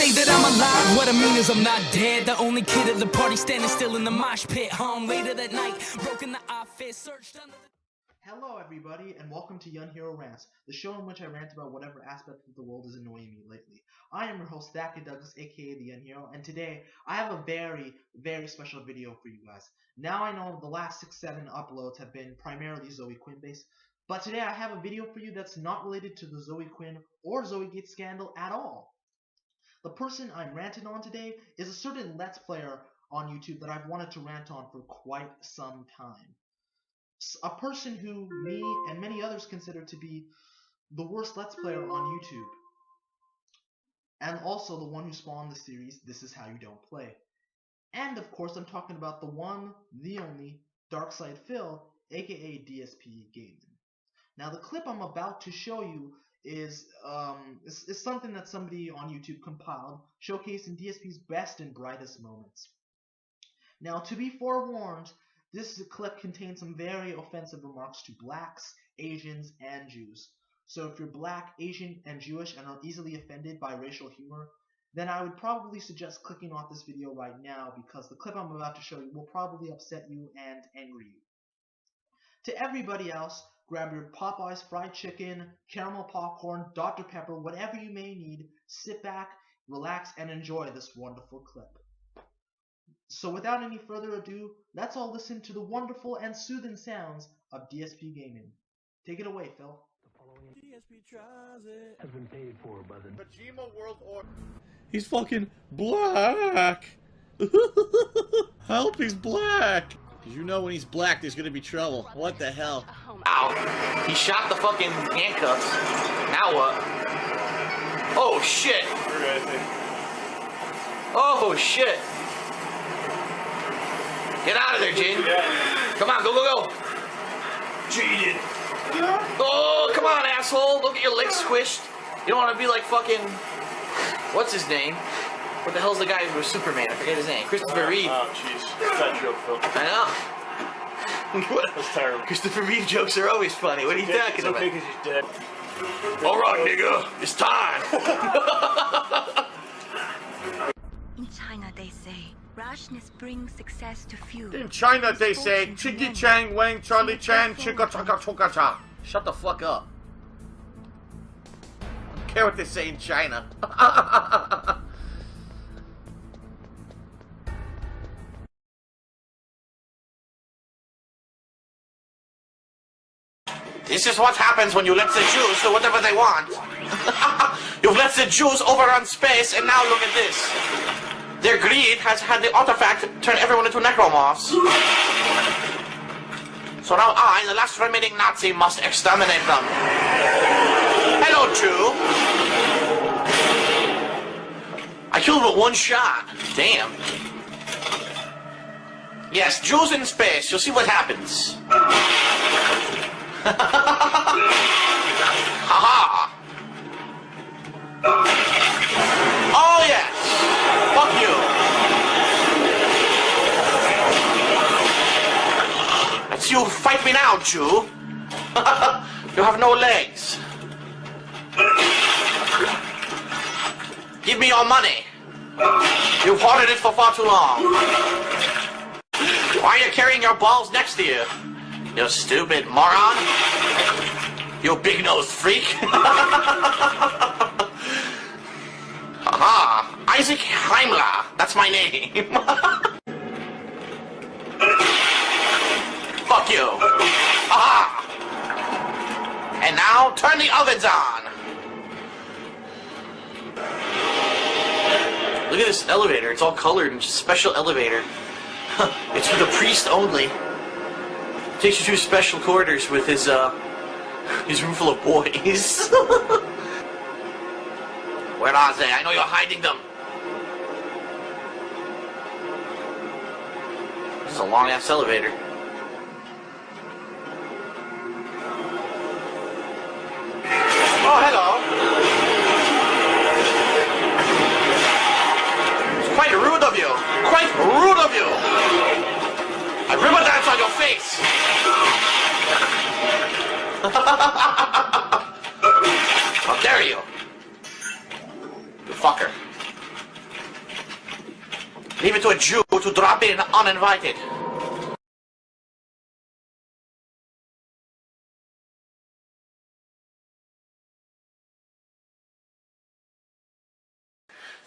say that I'm alive, what I mean is I'm not dead. The only kid at the party standing still in the mosh pit. Home later that night, broken the office, searched under the... Hello everybody, and welcome to Young Hero Rants, the show in which I rant about whatever aspect of the world is annoying me lately. I am your host, ThatKidDouglas, aka the Young Hero, and today I have a very, very special video for you guys. Now I know the last 6-7 uploads have been primarily Zoe Quinn based, but today I have a video for you that's not related to the Zoe Quinn or Zoe Gate scandal at all. The person I'm ranting on today is a certain Let's Player on YouTube that I've wanted to rant on for quite some time. A person who me and many others consider to be the worst Let's Player on YouTube. And also the one who spawned the series, This Is How You Don't Play. And of course I'm talking about the one, the only, Darkside Phil, aka DSPGaming. Now the clip I'm about to show you is something that somebody on YouTube compiled, showcasing DSP's best and brightest moments. Now to be forewarned, this clip contains some very offensive remarks to blacks, Asians, and Jews. So if you're black, Asian, and Jewish and are easily offended by racial humor, then I would probably suggest clicking off this video right now because the clip I'm about to show you will probably upset you and anger you. To everybody else, grab your Popeyes fried chicken, caramel popcorn, Dr. Pepper, whatever you may need, sit back, relax, and enjoy this wonderful clip. So without any further ado, let's all listen to the wonderful and soothing sounds of DSPGaming. Take it away, Phil. DSP tries it. Has been paid for by the Kojima World Order. He's fucking black. Help, he's black. Cause you know when he's black, there's gonna be trouble. What the hell? Ow. He shot the fucking handcuffs. Now what? Oh shit. Oh shit. Get out of there, Jin. Come on, go, go, go. Cheated. Oh, come on, asshole. Don't get your legs squished. You don't want to be like fucking... What's his name? What the hell's the guy who was Superman? I forget his name. Christopher Reeve. Oh, jeez. That joke, Phil. I know. That's terrible. Christopher Reeve jokes are always funny. What are you talking about? It's okay because he's dead. Alright, nigga. It's time. In China, they say, rashness brings success to few. In China, they say, Chiki Chang Wang Charlie Chan Chika Chaka Choka Cha. Shut the fuck up. I don't care what they say in China. This is what happens when you let the Jews do whatever they want. You've let the Jews overrun space, and now look at this. Their greed has had the artifact turn everyone into necromorphs. So now I, the last remaining Nazi, must exterminate them. Hello, Jew. I killed with one shot. Damn. Yes, Jews in space. You'll see what happens. Haha! Oh yes! Fuck you! Let's you fight me now, Jew! You have no legs. Give me your money. You've hoarded it for far too long. Why are you carrying your balls next to you? You stupid moron! You big-nosed freak! Haha! Isaac Heimler! That's my name! Fuck you! Aha! And now, turn the ovens on! Look at this elevator, it's all colored and special elevator. It's for the priest only. Takes you to special quarters with his room full of boys. Where are they? I know you're hiding them. This is a long-ass elevator. Oh, hello. It's quite rude of you. Quite rude of you. I river dance on your face! How dare you? You fucker. Leave it to a Jew to drop in uninvited.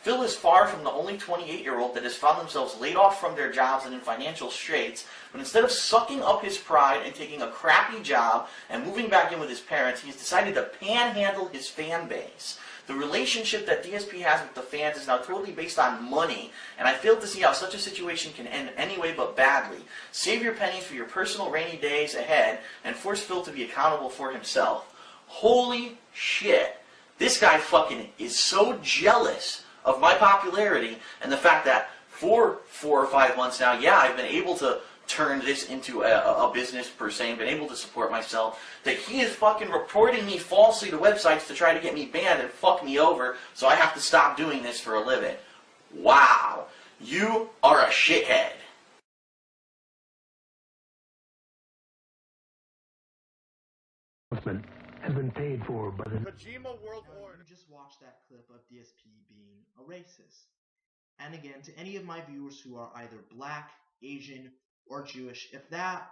Phil is far from the only 28-year-old that has found themselves laid off from their jobs and in financial straits, but instead of sucking up his pride and taking a crappy job and moving back in with his parents, he's decided to panhandle his fan base. The relationship that DSP has with the fans is now totally based on money, and I fail to see how such a situation can end any way but badly. Save your pennies for your personal rainy days ahead, and force Phil to be accountable for himself. Holy shit. This guy fucking is so jealous of my popularity and the fact that for 4 or 5 months now, yeah, I've been able to turn this into a business per se and been able to support myself, that he is fucking reporting me falsely to websites to try to get me banned and fuck me over, so I have to stop doing this for a living. Wow. You are a shithead. Has been paid for by the Kojima World Order. You just watched that clip of DSP being a racist. And again, to any of my viewers who are either black, Asian, or Jewish, if that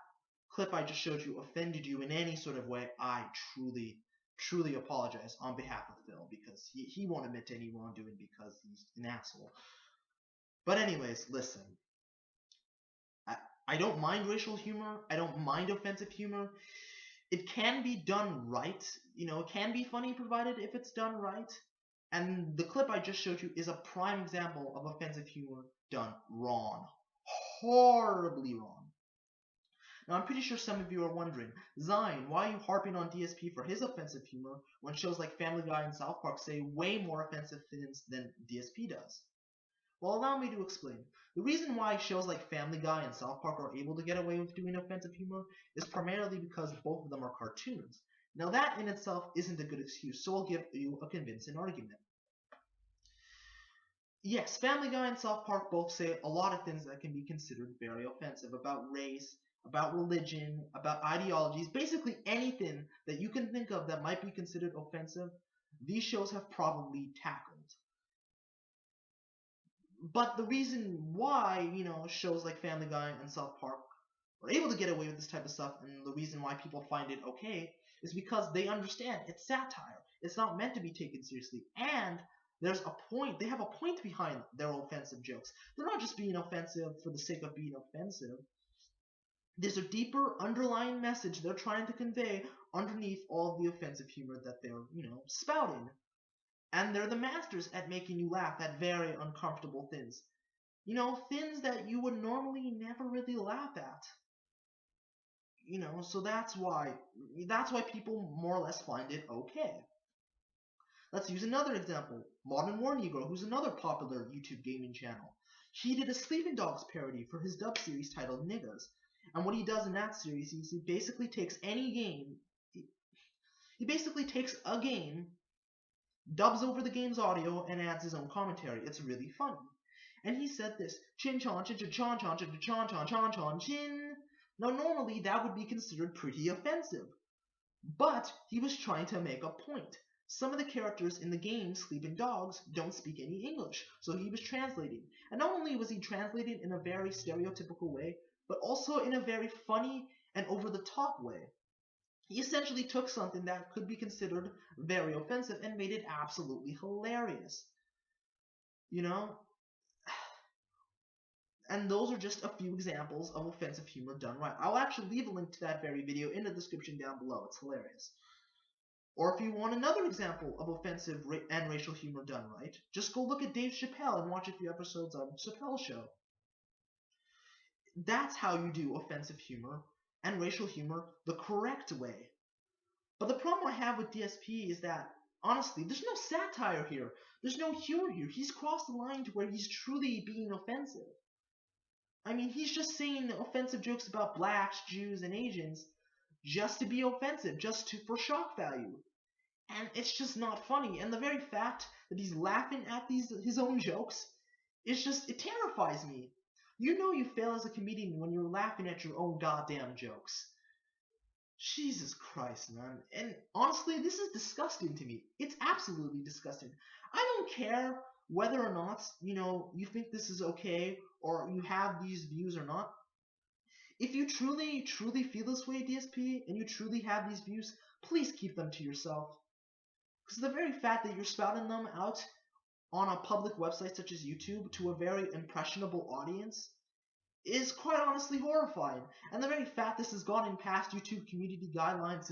clip I just showed you offended you in any sort of way, I truly apologize on behalf of Phil, because he won't admit to any wrongdoing because he's an asshole. But anyways, listen. I don't mind racial humor. I don't mind offensive humor. It can be done right. You know, it can be funny provided if it's done right. And the clip I just showed you is a prime example of offensive humor done wrong. Horribly wrong. Now, I'm pretty sure some of you are wondering, Zion, why are you harping on DSP for his offensive humor when shows like Family Guy and South Park say way more offensive things than DSP does? Well, allow me to explain. The reason why shows like Family Guy and South Park are able to get away with doing offensive humor is primarily because both of them are cartoons. Now, that in itself isn't a good excuse, so I'll give you a convincing argument. Yes, Family Guy and South Park both say a lot of things that can be considered very offensive about race, about religion, about ideologies, basically anything that you can think of that might be considered offensive, these shows have probably tackled. But the reason why, you know, shows like Family Guy and South Park are able to get away with this type of stuff, and the reason why people find it okay, is because they understand it's satire. It's not meant to be taken seriously, and there's a point. They have a point behind their offensive jokes. They're not just being offensive for the sake of being offensive. There's a deeper underlying message they're trying to convey underneath all of the offensive humor that they're, you know, spouting. And they're the masters at making you laugh at very uncomfortable things. You know, things that you would normally never really laugh at. You know, so that's why people more or less find it okay. Let's use another example. Modern War Negro, who's another popular YouTube gaming channel. He did a Sleeping Dogs parody for his dub series titled Niggas. And what he does in that series is he basically takes any game, he basically takes a game, dubs over the game's audio, and adds his own commentary. It's really funny. And he said this, chin chon chin chin chon chon chin chon chon chon chon chin. Now normally that would be considered pretty offensive. But he was trying to make a point. Some of the characters in the game, Sleeping Dogs, don't speak any English, so he was translating. And not only was he translating in a very stereotypical way, but also in a very funny and over-the-top way. He essentially took something that could be considered very offensive and made it absolutely hilarious. You know? And those are just a few examples of offensive humor done right. I'll actually leave a link to that very video in the description down below. It's hilarious. Or if you want another example of offensive and racial humor done right, just go look at Dave Chappelle and watch a few episodes of Chappelle Show. That's how you do offensive humor and racial humor the correct way. But the problem I have with DSP is that, honestly, there's no satire here. There's no humor here. He's crossed the line to where he's truly being offensive. I mean, he's just saying offensive jokes about blacks, Jews, and Asians just to be offensive, for shock value. And it's just not funny. And the very fact that he's laughing at his own jokes, it terrifies me. You know you fail as a comedian when you're laughing at your own goddamn jokes. Jesus Christ, man. And honestly, this is disgusting to me. It's absolutely disgusting. I don't care whether or not, you think this is okay, or you have these views or not, if you truly, truly feel this way, DSP, and you truly have these views, please keep them to yourself. Because the very fact that you're spouting them out on a public website such as YouTube to a very impressionable audience is quite honestly horrifying. And the very fact this has gotten past YouTube community guidelines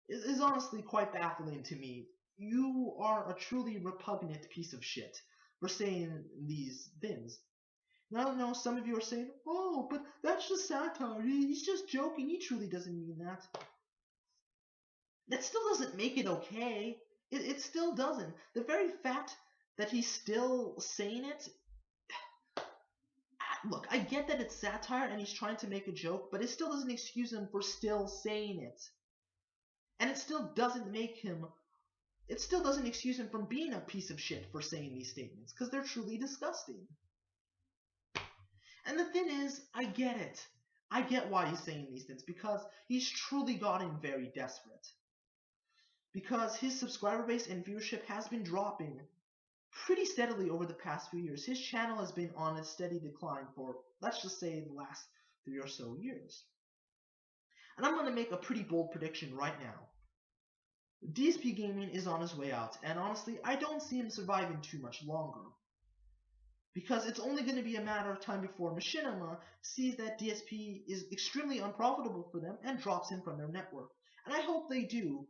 is honestly quite baffling to me. You are a truly repugnant piece of shit for saying these things. Now, I know some of you are saying, oh, but that's just satire. He's just joking. He truly doesn't mean that. That still doesn't make it okay. It still doesn't. The very fact that he's still saying it. Look, I get that it's satire and he's trying to make a joke, but it still doesn't excuse him for still saying it. And it still doesn't excuse him from being a piece of shit for saying these statements, because they're truly disgusting. And the thing is, I get it. I get why he's saying these things, because he's truly gotten very desperate. Because his subscriber base and viewership has been dropping pretty steadily over the past few years. His channel has been on a steady decline for, let's just say, the last 3 or so years. And I'm going to make a pretty bold prediction right now. DSPGaming is on his way out, and honestly, I don't see him surviving too much longer. Because it's only going to be a matter of time before Machinima sees that DSP is extremely unprofitable for them and drops him from their network. And I hope they do,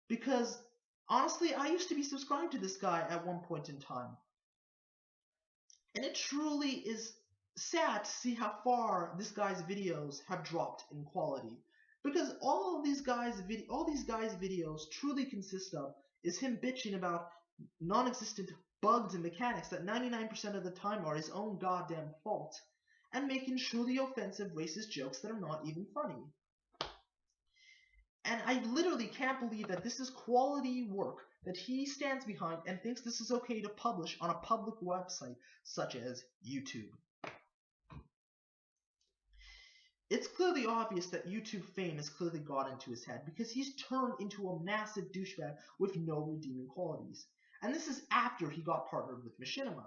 because honestly, I used to be subscribed to this guy at one point in time. And it truly is sad to see how far this guy's videos have dropped in quality. Because all these guys' videos truly consist of is him bitching about non-existent bugs and mechanics that 99% of the time are his own goddamn fault, and making truly offensive racist jokes that are not even funny. And I literally can't believe that this is quality work that he stands behind and thinks this is okay to publish on a public website such as YouTube. It's clearly obvious that YouTube fame has clearly got into his head, because he's turned into a massive douchebag with no redeeming qualities. And this is after he got partnered with Machinima.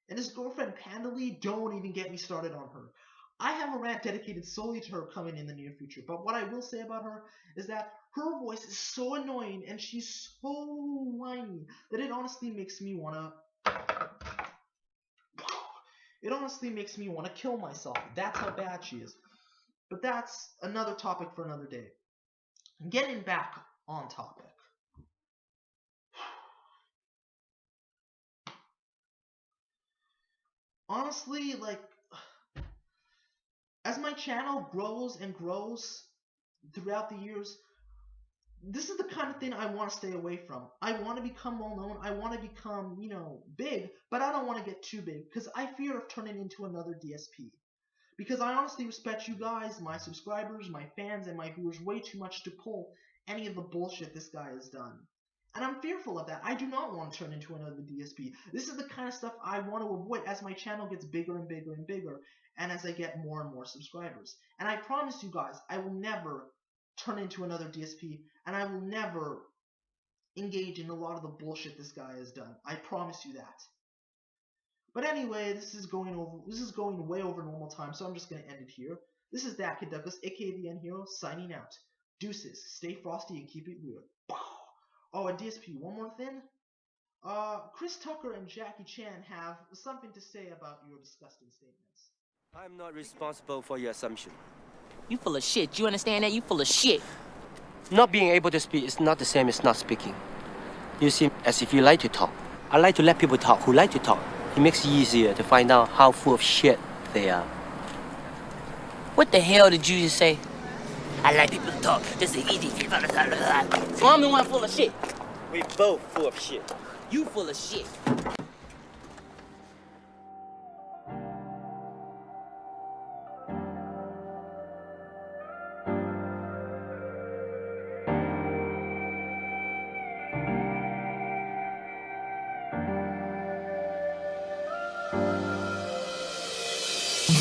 And his girlfriend Pandalee, don't even get me started on her. I have a rant dedicated solely to her coming in the near future, but what I will say about her is that her voice is so annoying and she's so whiny that it honestly makes me wanna kill myself. That's how bad she is. But that's another topic for another day. Getting back on topic. Honestly, as my channel grows and grows throughout the years, this is the kind of thing I want to stay away from. I want to become well known. I want to become, big, but I don't want to get too big, because I fear of turning into another DSP. Because I honestly respect you guys, my subscribers, my fans, and my viewers way too much to pull any of the bullshit this guy has done. And I'm fearful of that. I do not want to turn into another DSP. This is the kind of stuff I want to avoid as my channel gets bigger and bigger and bigger, and as I get more and more subscribers. And I promise you guys, I will never turn into another DSP, and I will never engage in a lot of the bullshit this guy has done. I promise you that. But anyway, this is going way over normal time, so I'm just going to end it here. This is ThatKidDouglas, aka the Young Hero, signing out. Deuces, stay frosty and keep it weird. Oh, and DSP, one more thing. Chris Tucker and Jackie Chan have something to say about your disgusting statements. I'm not responsible for your assumption. You full of shit. You understand that? You full of shit. Not being able to speak is not the same as not speaking. You seem as if you like to talk. I like to let people talk who like to talk. It makes it easier to find out how full of shit they are. What the hell did you just say? I like people to talk. Just an easy shit. So I'm the one full of shit. We both full of shit. You full of shit.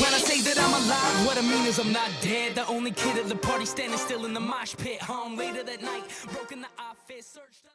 When I say that I'm alive, what I mean is I'm not dead. The only kid at the party standing still in the mosh pit. Home later that night, broken the office, searched up.